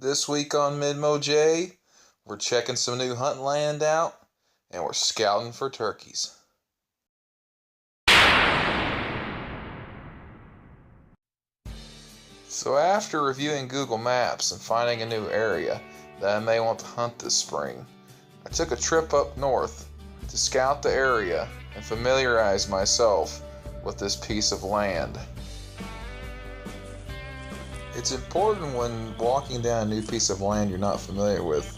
This week on Midmo J, we're checking some new hunting land out and we're scouting for turkeys. So after reviewing Google Maps and finding a new area that I may want to hunt this spring, I took a trip up north to scout the area and familiarize myself with this piece of land. It's important when walking down a new piece of land you're not familiar with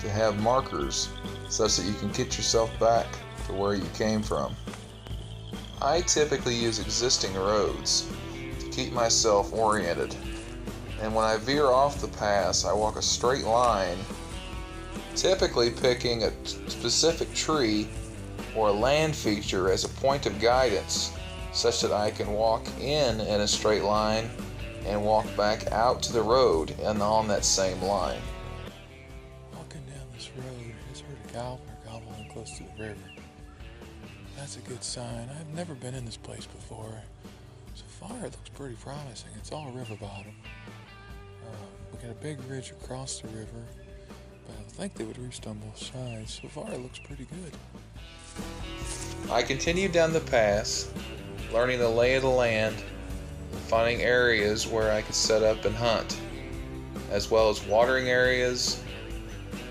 to have markers such that you can get yourself back to where you came from. I typically use existing roads to keep myself oriented, and when I veer off the pass I walk a straight line, typically picking a specific tree or a land feature as a point of guidance such that I can walk in a straight line and walk back out to the road and on that same line. Walking down this road, I just heard a gobbler gobbling close to the river. That's a good sign. I've never been in this place before. So far it looks pretty promising. It's all river bottom. We got a big ridge across the river, but I think they would roost on both sides. So far it looks pretty good. I continued down the pass, learning the lay of the land, finding areas where I could set up and hunt, as well as watering areas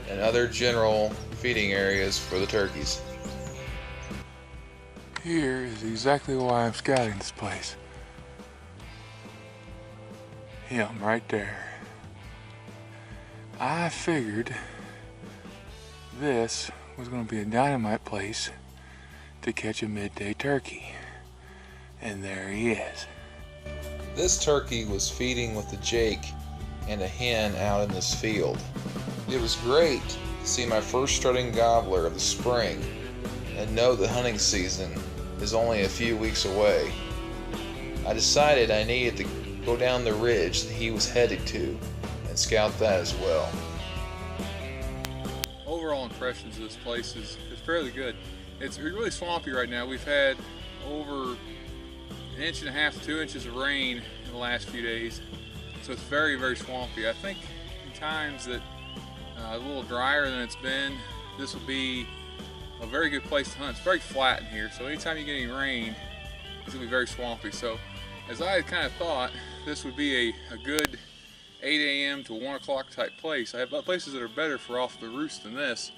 and other general feeding areas for the turkeys. Here is exactly why I'm scouting this place. Him right there. I figured this was going to be a dynamite place to catch a midday turkey. And there he is. This turkey was feeding with a jake and a hen out in this field. It was great to see my first strutting gobbler of the spring and know that hunting season is only a few weeks away. I decided I needed to go down the ridge that he was headed to and scout that as well. Overall impressions of this place is fairly good. It's really swampy right now. We've had over 1.5 inches to 2 inches of rain in the last few days, so it's very, very swampy. I think in times that a little drier than it's been, this will be a very good place to hunt. It's very flat in here, so anytime you get any rain, it's gonna be very swampy. So as I had kind of thought, this would be a good 8 a.m. to 1 o'clock type place. I have places that are better for off the roost than this,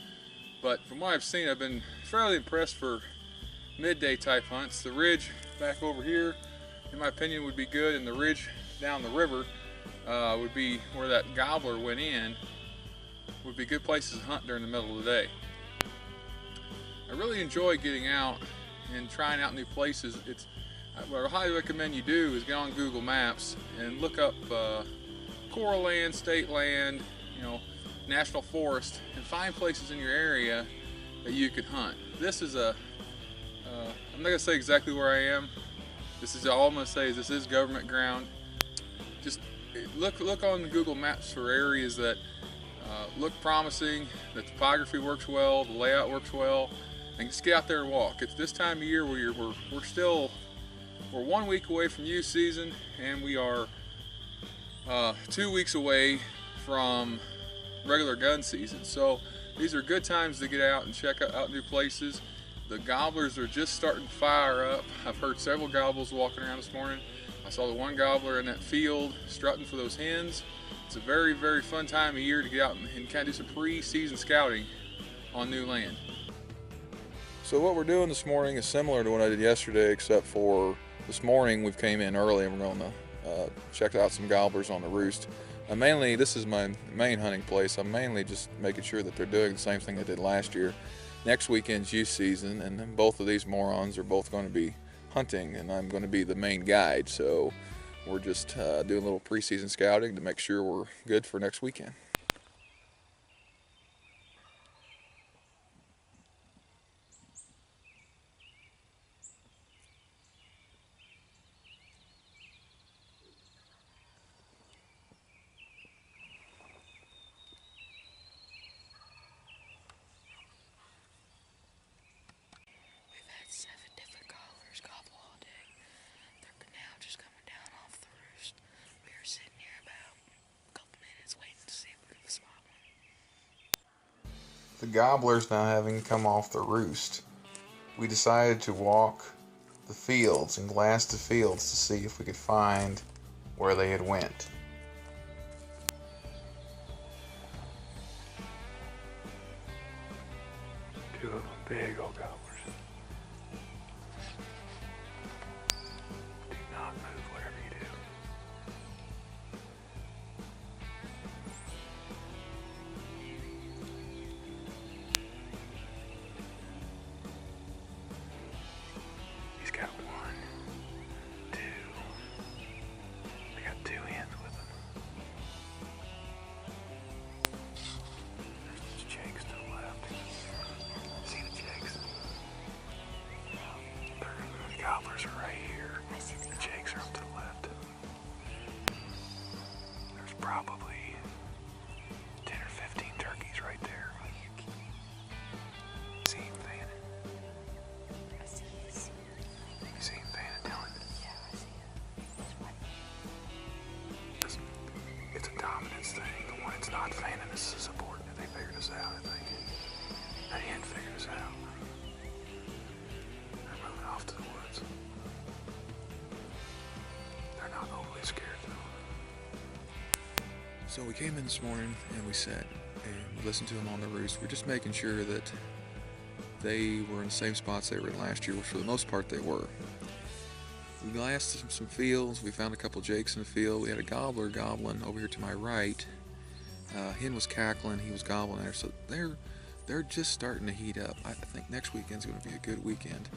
but from what I've seen, I've been fairly impressed for midday type hunts. The ridge back over here, in my opinion, would be good, and the ridge down the river would be where that gobbler went in, would be good places to hunt during the middle of the day. I really enjoy getting out and trying out new places. What I highly recommend you do is get on Google Maps and look up coral land, state land, national forest, and find places in your area that you could hunt. This is I'm not gonna say exactly where I am. This is all I'm gonna say is this is government ground. Just look on Google Maps for areas that look promising, the topography works well, the layout works well, and just get out there and walk. It's this time of year where we're 1 week away from youth season, and we are 2 weeks away from regular gun season. So these are good times to get out and check out new places. The gobblers are just starting to fire up. I've heard several gobblers walking around this morning. I saw the one gobbler in that field strutting for those hens. It's a very, very fun time of year to get out and kind of do some pre-season scouting on new land. So what we're doing this morning is similar to what I did yesterday, except for this morning we've came in early and we're going to check out some gobblers on the roost. Mainly, this is my main hunting place. I'm mainly just making sure that they're doing the same thing they did last year. Next weekend's youth season, and then both of these morons are both going to be hunting, and I'm going to be the main guide. So we're just doing a little preseason scouting to make sure we're good for next weekend. We've had 7 different gobblers gobble all day. They're now just coming down off the roost. We are sitting here about a couple minutes waiting to see the gobblers now having come off the roost, we decided to walk the fields and glass the fields to see if we could find where they had went. Two of them, big old gobblers. Do not move, whatever you do. He's got one, two. They got two hens with him. There's the jakes to the left. See the jakes? The gobblers are right here. The jakes are up to the left. There's probably 10 or 15 turkeys right there. See him fanning? You see him fanning, Dylan? It's a dominance thing. The one that's not fanning is subordinate. They figured us out, I think. They hadn't figured us out. They're moving off to the woods. They're not overly scared though. So we came in this morning and we sat and we listened to them on the roost. We're just making sure that they were in the same spots they were in last year, which for the most part they were. We glassed some fields. We found a couple jakes in the field. We had a gobbler gobbling over here to my right. Hen was cackling. He was gobbling there. So they're just starting to heat up. I think next weekend's going to be a good weekend.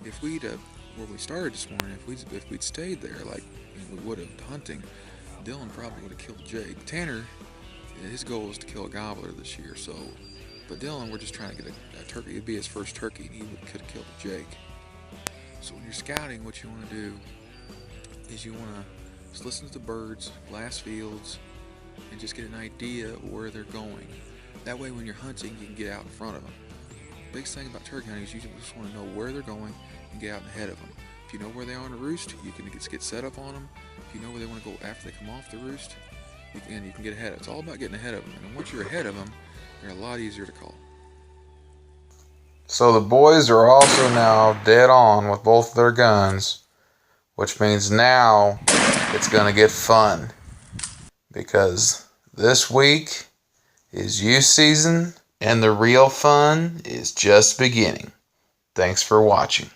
If we'd where we started this morning, if we'd stayed there like we would have hunting, Dylan probably would have killed Jake. Tanner, his goal is to kill a gobbler this year. So, but Dylan, we're just trying to get a turkey. It'd be his first turkey, and he could have killed a Jake. So when you're scouting, what you want to do is you want to just listen to the birds, glass fields, and just get an idea of where they're going. That way when you're hunting, you can get out in front of them. The biggest thing about turkey hunting is you just want to know where they're going and get out ahead of them. If you know where they are on the roost, you can get set up on them. If you know where they want to go after they come off the roost, you can get ahead. It's all about getting ahead of them. And once you're ahead of them, they're a lot easier to call. So the boys are also now dead on with both their guns, which means now it's going to get fun, because this week is youth season and the real fun is just beginning. Thanks for watching.